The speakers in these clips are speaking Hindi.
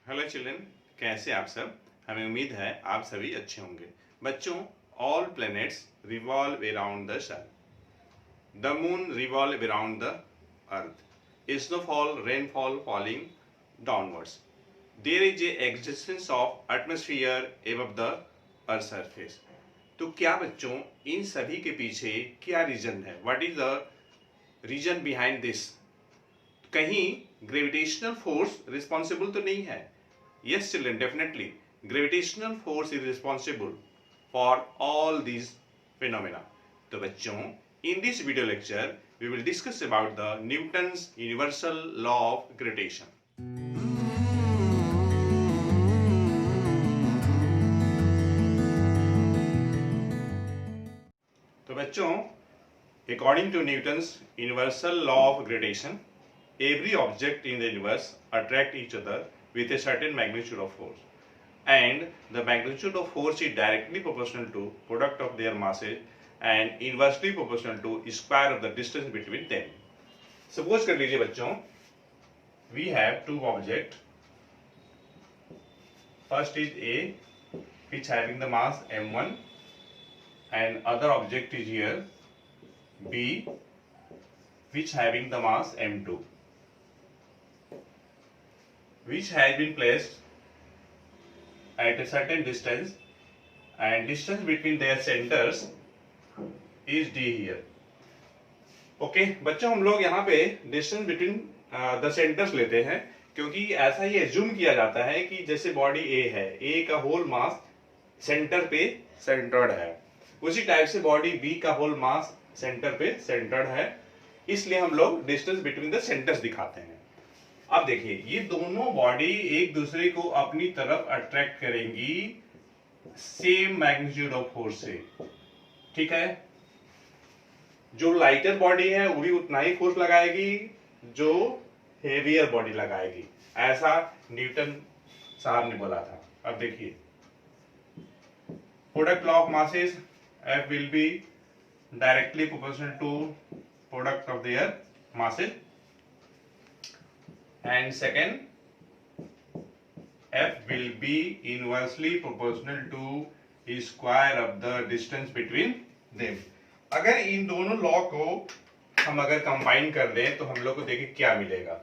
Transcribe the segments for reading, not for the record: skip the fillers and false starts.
हेलो चिल्ड्रन, कैसे आप सब। हमें उम्मीद है आप सभी अच्छे होंगे। बच्चों, all planets revolve around the sun, the moon revolve around the earth, snowfall rainfall falling downwards, there is a existence of atmosphere above the earth surface. तो क्या बच्चों, इन सभी के पीछे क्या रीजन है? What is the reason behind this? कहीं ग्रेविटेशनल फोर्स रिस्पॉन्सिबल तो नहीं है? Yes, children, definitely. Gravitational force is responsible for all these phenomena. तो बच्चों, in this video lecture, we will discuss about the Newton's universal law of gravitation. तो बच्चों, according to Newton's universal law of gravitation, every object in the universe attract each other with a certain magnitude of force, and the magnitude of force is directly proportional to product of their masses and inversely proportional to square of the distance between them. Suppose कर लीजिए बच्चों, we have two object. First is A, which having the mass m1, and other object is here B, which having the mass m2, which has been placed at a certain distance, and distance between their centers is d here. Okay बच्चों, हम लोग यहाँ पे डिस्टेंस बिटवीन द सेंटर्स लेते हैं, क्योंकि ऐसा ही एज्यूम किया जाता है कि जैसे बॉडी ए है, ए का होल मास सेंटर पे सेंटर्ड है, उसी टाइप से बॉडी बी का होल मास सेंटर पे सेंटर्ड है, इसलिए हम लोग डिस्टेंस बिटवीन द सेंटर्स दिखाते हैं। अब देखिए, ये दोनों बॉडी एक दूसरे को अपनी तरफ अट्रैक्ट करेंगी सेम मैग्नीट्यूड ऑफ फोर्स से, ठीक है। जो लाइटर बॉडी है वो भी उतना ही फोर्स लगाएगी जो हेवियर बॉडी लगाएगी, ऐसा न्यूटन साहब ने बोला था। अब देखिए, product law of masses, F will be directly proportional to product of their masses, and second, F will be inversely proportional to square of the distance between them. अगर इन दोनों लॉ को हम अगर कंबाइन कर दें तो हम लोग को देखिए क्या मिलेगा।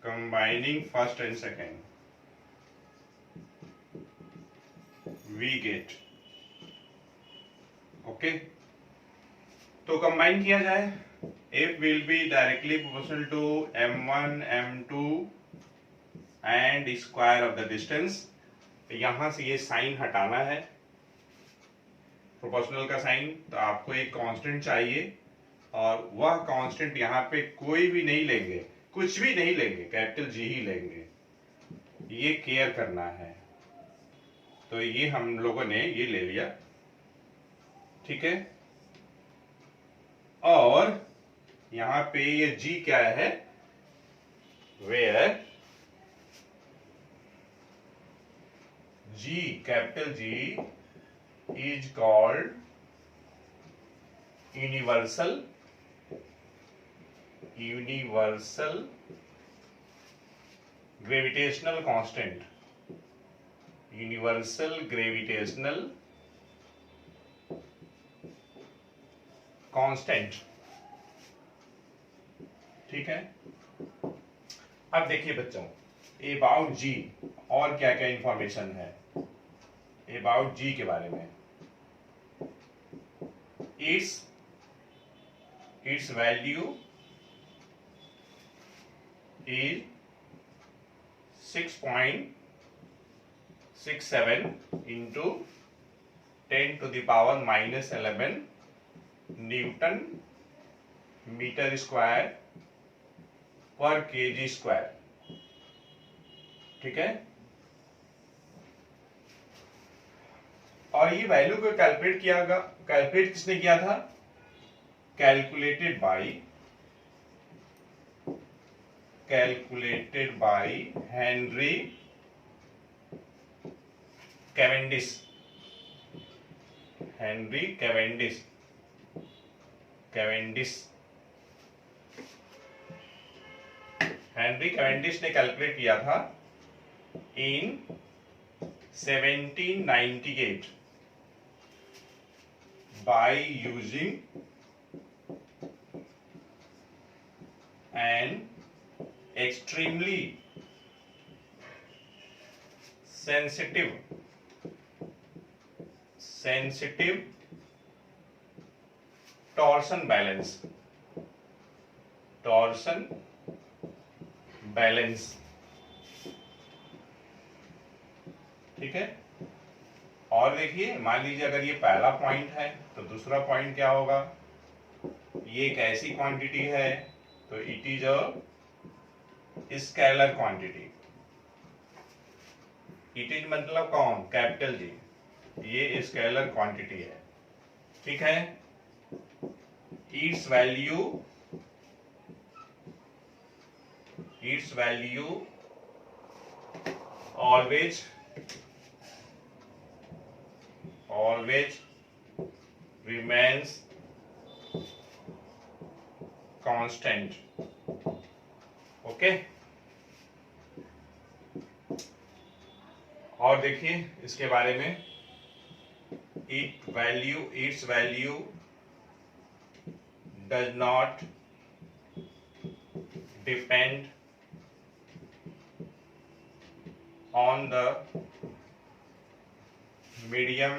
Combining first and second, we get, okay. तो कंबाइन किया जाए, F will be directly proportional to m1 m2 and square of the distance. यहां से ये साइन हटाना है, प्रोपोर्शनल का साइन, तो आपको एक कांस्टेंट चाहिए, और वह कांस्टेंट यहाँ पे कोई भी नहीं लेंगे, कुछ भी नहीं लेंगे, कैपिटल जी ही लेंगे, ये केयर करना है। तो ये हम लोगों ने ये ले लिया, ठीक है। और यहाँ पे ये जी क्या है, where G, capital G is called universal gravitational constant, universal gravitational constant, ठीक है। अब देखिए बच्चों, अबाउट जी और क्या क्या इंफॉर्मेशन है अबाउट जी के बारे में। Its value is 6.67 into 10⁻⁻11 newton metre square पर केजी स्क्वायर, ठीक है। और ये वैल्यू को कैलकुलेट किसने किया था? Calculated by Henry Cavendish. Cavendish, Henry Cavendish ने कैलकुलेट किया था इन 1798 by using an extremely sensitive torsion balance, ठीक है। और देखिए, मान लीजिए अगर ये पहला पॉइंट है तो दूसरा पॉइंट क्या होगा, ये एक ऐसी क्वांटिटी है तो it is a scalar quantity. It is मतलब कौन, कैपिटल जी, ये स्केलर क्वांटिटी है, ठीक है। It's value always remains constant, okay. और देखिए इसके बारे में, its value does not depend on the medium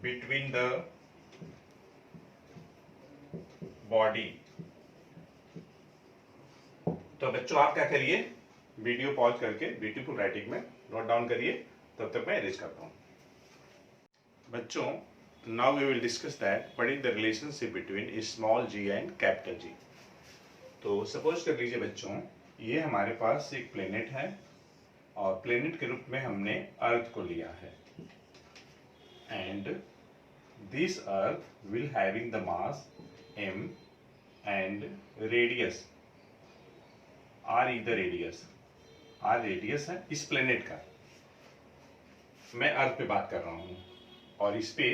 between the body। तो बच्चों आप क्या करिए, वीडियो पॉज करके ब्यूटीफुल राइटिंग में नोट डाउन करिए, तब तक मैं अरेंज करता हूँ। बच्चों, now we will discuss that what is the relationship between small G and capital G. तो सपोज कर लीजिए बच्चों, ये हमारे पास एक प्लेनेट है और प्लेनेट के रूप में हमने अर्थ को लिया है, and this earth will having the mass m and radius r is the radius, r radius है इस प्लेनेट का। मैं अर्थ पे बात कर रहा हूं और इस पे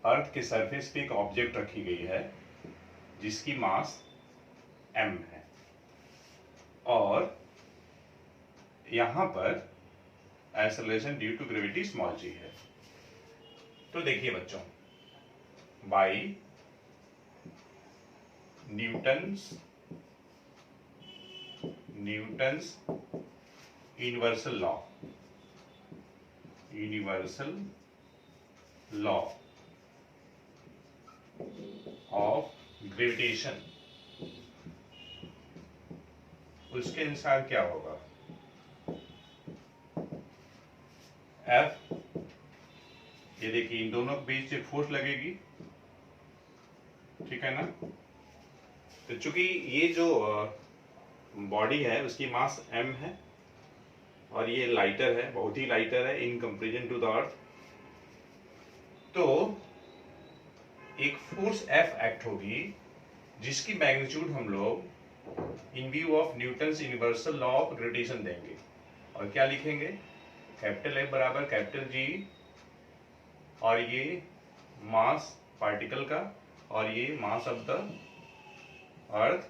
अर्थ के सरफेस पे एक ऑब्जेक्ट रखी गई है जिसकी मास m है, और यहां पर acceleration due to gravity small g है। तो देखिए बच्चों, by Newton's universal law of gravitation, उसके अनुसार क्या होगा, F, ये देखिए इन दोनों के बीच एक फोर्स लगेगी, ठीक है ना। तो चूंकि ये जो बॉडी है उसकी मास m है और ये लाइटर है, बहुत ही लाइटर है in comparison to the earth, तो एक फोर्स F एक्ट होगी जिसकी मैग्नीट्यूड हम लोग इन view of Newton's universal law of gravitation देंगे, और क्या लिखेंगे, कैपिटल F बराबर कैपिटल G, और ये मास पार्टिकल का और ये मास ऑफ द अर्थ,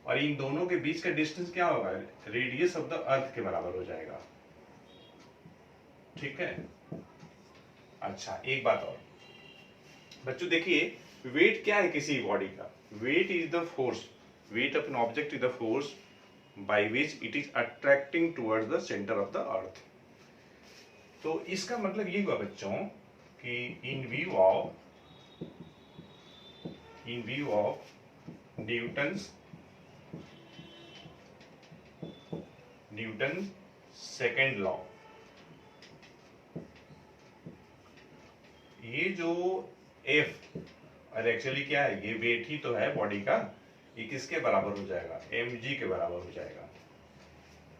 और इन दोनों के बीच का डिस्टेंस क्या होगा, रेडियस ऑफ द अर्थ के बराबर हो जाएगा, ठीक है। अच्छा, एक बात और बच्चों, देखिए वेट क्या है किसी बॉडी का, weight is the force, weight of an object is the force by which it is attracting towards the centre of the earth. तो इसका मतलब ये हुआ बच्चों कि in view of Newton second law, ये जो F, और एक्चुअली क्या है, ये वेट ही तो है बॉडी का, ये किसके बराबर हो जाएगा, mg के बराबर हो जाएगा,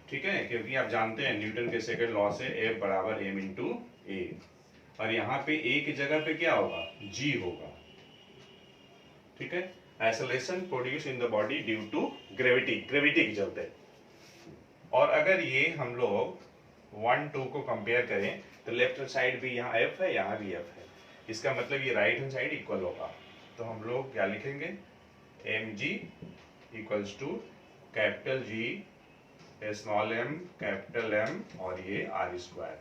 ठीक है। क्योंकि आप जानते हैं न्यूटन के सेकंड लॉ से F बराबर m इंटू ए, और यहाँ पे a की जगह पे क्या होगा, g होगा, ठीक है। Acceleration produce in the body due to gravity के चलते। और अगर ये हम लोग 1 2 को कंपेयर करें तो लेफ्ट साइड भी यहाँ एफ है, यहाँ भी एफ है, इसका मतलब ये राइट हैंड साइड इक्वल होगा। तो हम लोग क्या लिखेंगे, M G equals to capital G small m capital M और ये आर स्क्वायर।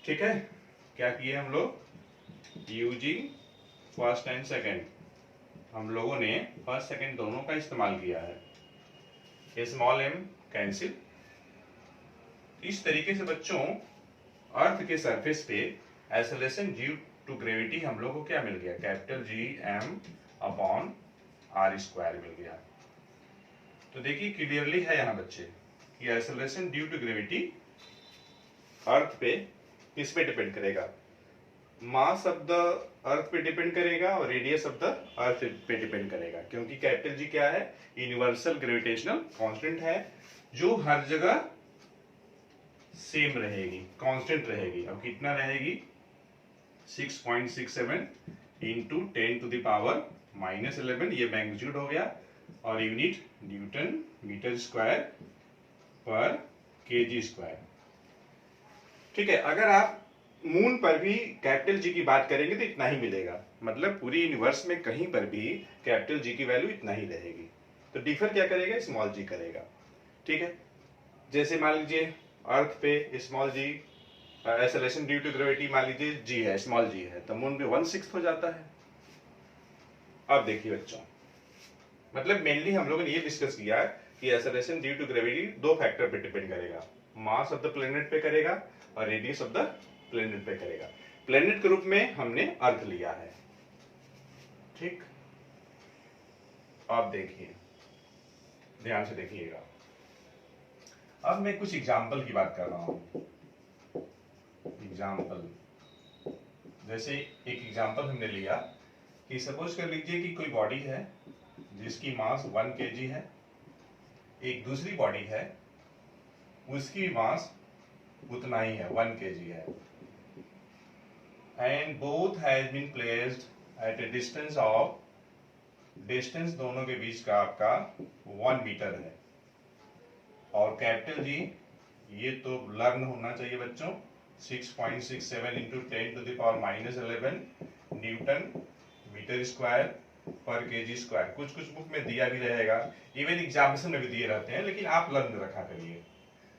ठीक है, क्या किए हम लोग, यूजिंग फर्स्ट एंड सेकेंड, हम लोगों ने फर्स्ट सेकेंड दोनों का इस्तेमाल किया है। Small m cancel. इस तरीके से बच्चों अर्थ के सरफेस पे एक्सेलरेशन ड्यू टू ग्रेविटी हम लोग को क्या मिल गया, capital G M upon R square मिल गया। तो देखिए क्लियरली है यहाँ बच्चे कि acceleration due to gravity earth पे किस पे डिपेंड करेगा, मास ऑफ द अर्थ पे डिपेंड करेगा और रेडियस ऑफ द अर्थ पे डिपेंड करेगा, क्योंकि कैपिटल जी क्या है, यूनिवर्सल ग्रेविटेशनल कांस्टेंट है जो हर जगह सेम रहेगी, कांस्टेंट रहेगी। अब कितना रहेगी, 6.67 इंटू 10 टू द पावर -11, ये मैग्नीट्यूड हो गया, और यूनिट न्यूटन मीटर स्क्वायर पर केजी स्क्वायर। ठीक है, अगर आप मून पर भी कैपिटल जी की बात करेंगे तो इतना ही मिलेगा, मतलब पूरी यूनिवर्स में कहीं पर भी कैपिटल जी की वैल्यू इतना ही रहेगी। तो डिफर क्या करेगा, स्मॉल जी करेगा। ठीक है, जैसे मान लीजिए अर्थ पे small g acceleration due to gravity मान लीजिए जी है, स्मॉल जी है, तो मून पे 1/6 हो जाता है। अब देखिए बच्चों, मतलब मेनली हम लोगों ने ये डिस्कस किया कि एक्सेलरेशन ड्यू टू ग्रेविटी दो फैक्टर पे डिपेंड करेगा, मास ऑफ द प्लेनेट पे करेगा और रेडियस ऑफ द प्लेनेट पे करेगा। प्लेनेट के रूप में हमने अर्थ लिया है। ठीक, अब देखिए ध्यान से देखिएगा, अब मैं कुछ एग्जाम्पल की बात कर रहा हूं। एग्जाम्पल, जैसे एक एग्जाम्पल हमने लिया कि सपोज कर लीजिए कि कोई बॉडी है जिसकी मास 1 kg है, एक दूसरी बॉडी है उसकी मास उतना ही है, 1 kg है, and both has been placed at a distance of, distance दोनों के बीच का आपका 1 मीटर है, और कैपिटल जी ये तो लर्न होना चाहिए बच्चों, 6.67 into 10 to the power -11 newton metre square पर केजी स्क्वायर। कुछ कुछ बुक में दिया भी रहेगा, इवन एग्जामिनेशन में भी दिए रहते हैं, लेकिन आप लर्न रखा करिए।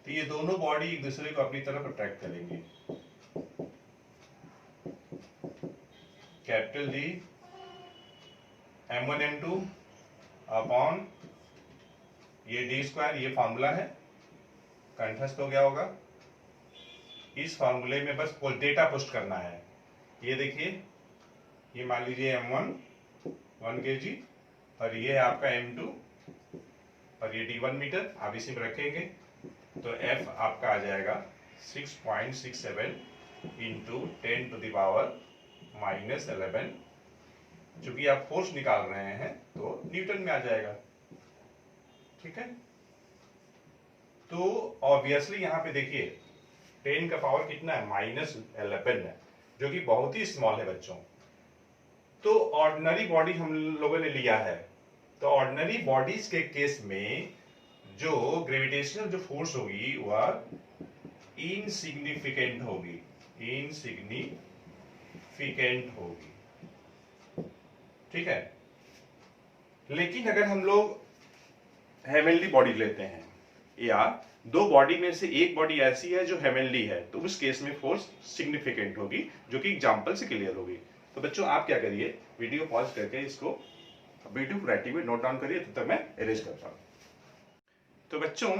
तो ये दोनों बॉडी एक दूसरे को अपनी तरफ अट्रैक्ट करेंगे। Capital G m1 m2 upon ये डी स्क्वायर, ये फॉर्मूला है, कंठस्थ हो गया होगा। इस फॉर्मूले में बस डेटा पुस्ट करना है। ये देखिए, ये मान लीजिए m1 1 kg और ये है आपका m2 और ये d1 मीटर, आप इसी में रखेंगे तो f आपका आ जाएगा 6.67 इंटू 10 टू द पावर -11। चूंकि आप फोर्स निकाल रहे हैं तो न्यूटन में आ जाएगा। ठीक है, तो ऑब्वियसली यहाँ पे देखिए 10 का पावर कितना है, -11 है, जो कि बहुत ही स्मॉल है बच्चों। तो ऑर्डिनरी बॉडी हम लोगों ने लिया है, तो ऑर्डिनरी बॉडीज के केस में जो ग्रेविटेशनल जो फोर्स होगी वह इनसिग्निफिकेंट होगी, इनसिग्निफिकेंट होगी। ठीक है, लेकिन अगर हम लोग हेवनली बॉडी लेते हैं या दो बॉडी में से एक बॉडी ऐसी है जो हेवनली है, तो उस केस में फोर्स सिग्निफिकेंट होगी, जो कि एग्जांपल से क्लियर होगी। तो बच्चों आप क्या करिए, वीडियो पॉज करके इसको वीडियो राइटिंग में नोट डाउन करिए, तब तक मैं इरेज करता हूं। तो बच्चों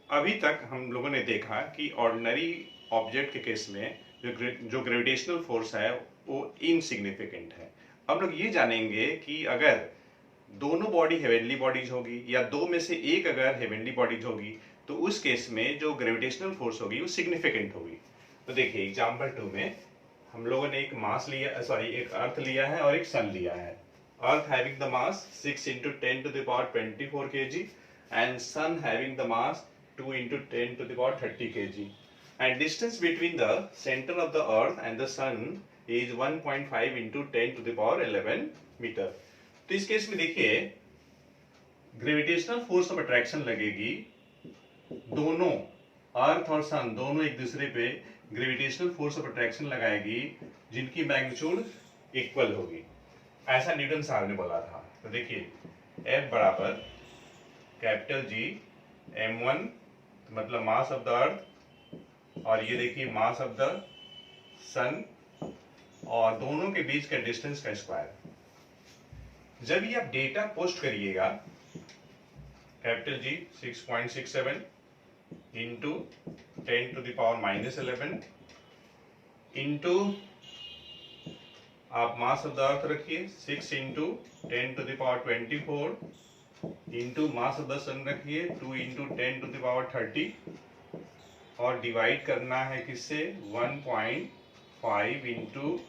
अभी तक हम लोगों ने देखा कि ऑर्डिनरी ऑब्जेक्ट के केस में जो ग्रेविटेशनल फोर्स है वो इनसिग्निफिकेंट है। अब लोग ये जानेंगे कि अगर दोनों बॉडी हेवनली बॉडीज होगी या दो में से एक अगर हेवनली बॉडीज होगी, तो उस केस में जो ग्रेविटेशनल फोर्स होगी वो सिग्निफिकेंट होगी। तो देखिए एग्जांपल 2 में हम लोगों ने एक मास लिया, सॉरी एक अर्थ लिया है और एक सन लिया है। Earth having the mass 6 into 10 to the power 24 kg and sun having the mass 2 into 10 to the power 30 kg, and distance between the center of the earth and the sun is 1.5 into 10 to the power 11 metre. तो इस केस में देखिए ग्रेविटेशनल फोर्स ऑफ अट्रैक्शन लगेगी दोनों अर्थ और सन दोनों एक दूसरे पे ग्रेविटेशनल फोर्स ऑफ अट्रैक्शन लगाएगी जिनकी मैग्नीट्यूड इक्वल होगी। ऐसा न्यूटन साहब ने बोला था। तो देखिए F बराबर कैपिटल G m1 मतलब मास ऑफ द अर्थ, और ये देखिए मास ऑफ द सन, और दोनों के बीच का डिस्टेंस का स्क्वायर। जब ये आप डेटा पोस्ट करिएगा, कैपिटल G 6.67 इंटू 10⁻⁻11 इंटू आप मास ऑफ द अर्थ रखिए 6 into 10⁻24 into mass of the sun रखिए 2 इंटू 10⁻30 और डिवाइड करना है किससे 1.5 इंटू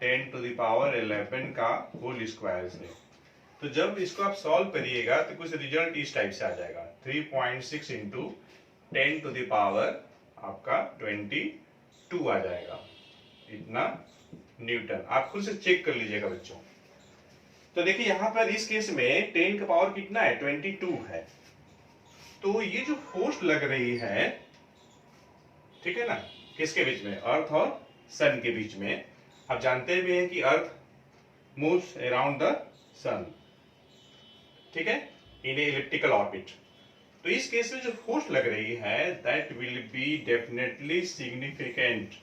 10⁻11 का होल स्क्वायर से। तो जब इसको आप सॉल्व करिएगा तो कुछ रिजल्ट इस टाइप से आ जाएगा 3.6 इंटू 10⁻22 आ जाएगा, इतना न्यूटन। आप खुद से चेक कर लीजिएगा बच्चों। तो देखिए यहाँ पर इस केस में 10 का पावर कितना है 22 है। तो ये जो फोर्स लग रही है, ठीक है ना, किसके बीच में, अर्थ और सन के बीच में। आप जानते भी हैं कि अर्थ मूव्स अराउंड द सन, ठीक है, इन ए इलिप्टिकल ऑर्बिट। तो इस केस में जो फोर्स लग रही है that will be definitely significant,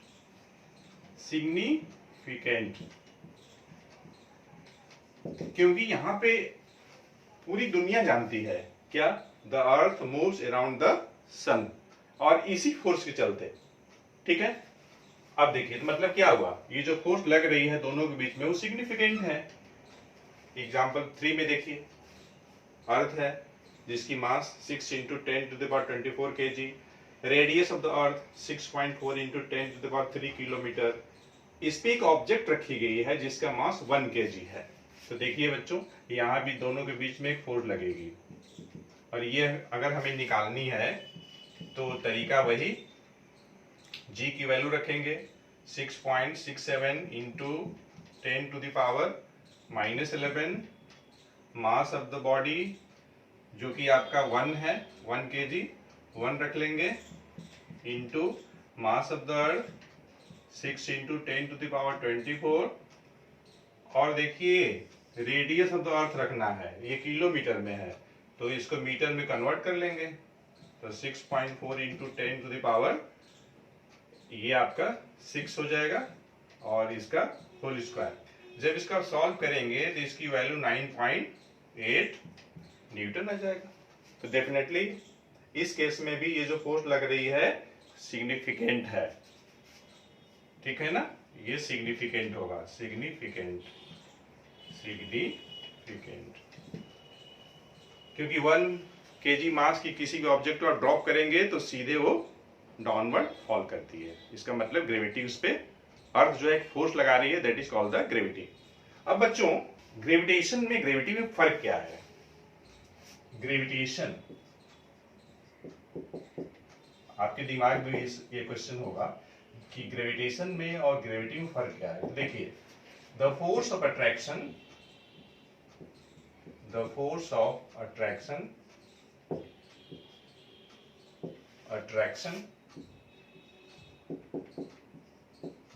क्योंकि यहां पे पूरी दुनिया जानती है क्या, the earth moves around the sun, और इसी फोर्स के चलते, ठीक है। अब देखिए तो मतलब क्या हुआ, ये जो फोर्स लग रही है दोनों के बीच में वो सिग्निफिकेंट है। एग्जाम्पल 3 में देखिए, अर्थ है जिसकी मास 6 into 10⁻24 kg, radius of the earth 6.4 into 10⁻3 kilometre. इस पे एक ऑब्जेक्ट रखी गई है जिसका मास 1 kg है। तो देखिए बच्चों, यहाँ भी दोनों के बीच में एक फोर्स लगेगी, और ये अगर हमें निकालनी है तो तरीका वही, G की वैल्यू रखेंगे 6.67 into 10⁻⁻11, mass of the body जो कि आपका 1 है 1 kg, 1 रख लेंगे, into mass of the earth 6 into 10⁻24, और देखिए रेडियस ऑफ द अर्थ रखना है, ये किलोमीटर में है तो इसको मीटर में कन्वर्ट कर लेंगे। तो 6.4 इंटू 10⁻, ये आपका 6 हो जाएगा और इसका होल स्क्वायर। जब इसका सॉल्व करेंगे तो इसकी वैल्यू 9.8 न्यूटन आ जाएगा। तो डेफिनेटली इस केस में भी ये जो फोर्स लग रही है सिग्निफिकेंट है, ठीक है ना, ये सिग्निफिकेंट होगा, सिग्निफिकेंट, क्योंकि 1 kg मास की किसी भी ऑब्जेक्ट को आप ड्रॉप करेंगे तो सीधे वो डाउनवर्ड फॉल करती है। इसका मतलब ग्रेविटी उस पे, अर्थ जो है फोर्स लगा रही है, that is called the gravity. अब बच्चों ग्रेविटेशन में ग्रेविटी में फर्क क्या है? ग्रेविटेशन, आपके दिमाग में ये क्वेश्चन होगा कि ग्रेविटेशन में और ग्रेविटी में फर्क क्या है। तो देखिए, the force of attraction,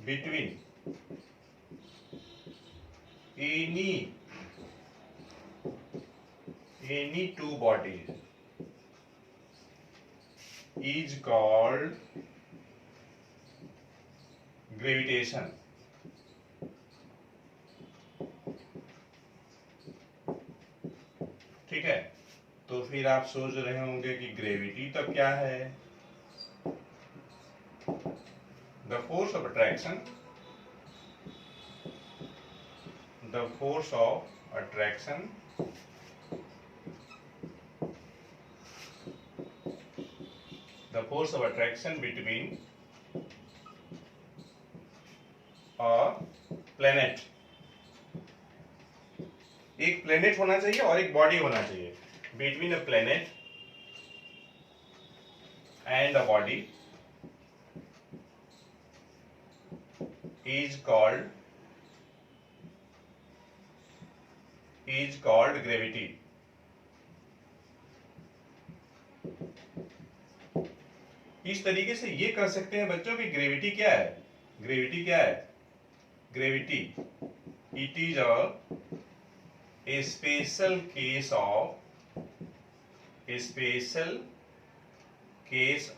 between any two bodies is called gravitation। ठीक है, तो फिर आप सोच रहे होंगे कि ग्रेविटी तो क्या है? The force of attraction, the force of attraction between a planet, एक प्लेनेट होना चाहिए और एक बॉडी होना चाहिए, between a planet and a body is called gravity। इस तरीके से ये कर सकते हैं बच्चों की ग्रेविटी क्या है, ग्रेविटी क्या है, gravity it is a special case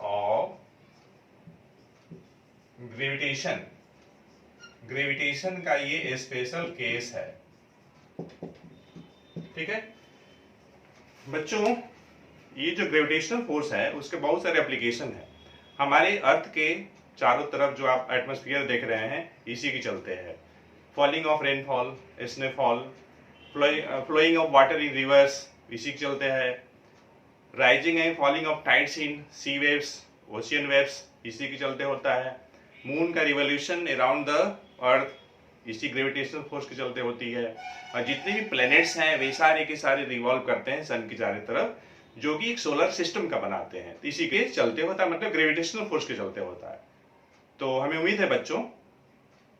of gravitation, gravitation का ये स्पेशल केस है। ठीक है बच्चों, ये जो ग्रेविटेशनल फोर्स है उसके बहुत सारे एप्लीकेशन है। हमारे अर्थ के चारों तरफ जो आप एटमॉस्फेयर देख रहे हैं इसी के चलते हैं। Falling of rainfall, snowfall, flowing of water in rivers इसी के चलते हैं। Rising and falling of tides in sea waves, ocean waves इसी के चलते होता है। मून का रिवोल्यूशन अराउंड द अर्थ इसी ग्रेविटेशनल फोर्स के चलते होती है। और जितने भी प्लैनेट्स हैं वे सारे के सारे रिवॉल्व करते हैं सन की चारों तरफ, जो कि एक सोलर सिस्टम का बनाते हैं, इसी के चलते होता है, मतलब ग्रेविटेशनल फोर्स के चलते होता है। तो हमें उम्मीद है बच्चों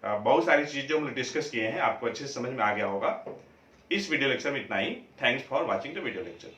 बहुत सारी चीजें हम डिस्कस किए हैं, आपको अच्छे से समझ में आ गया होगा। इस वीडियो लेक्चर में इतना ही। Thanks for watching the video lecture.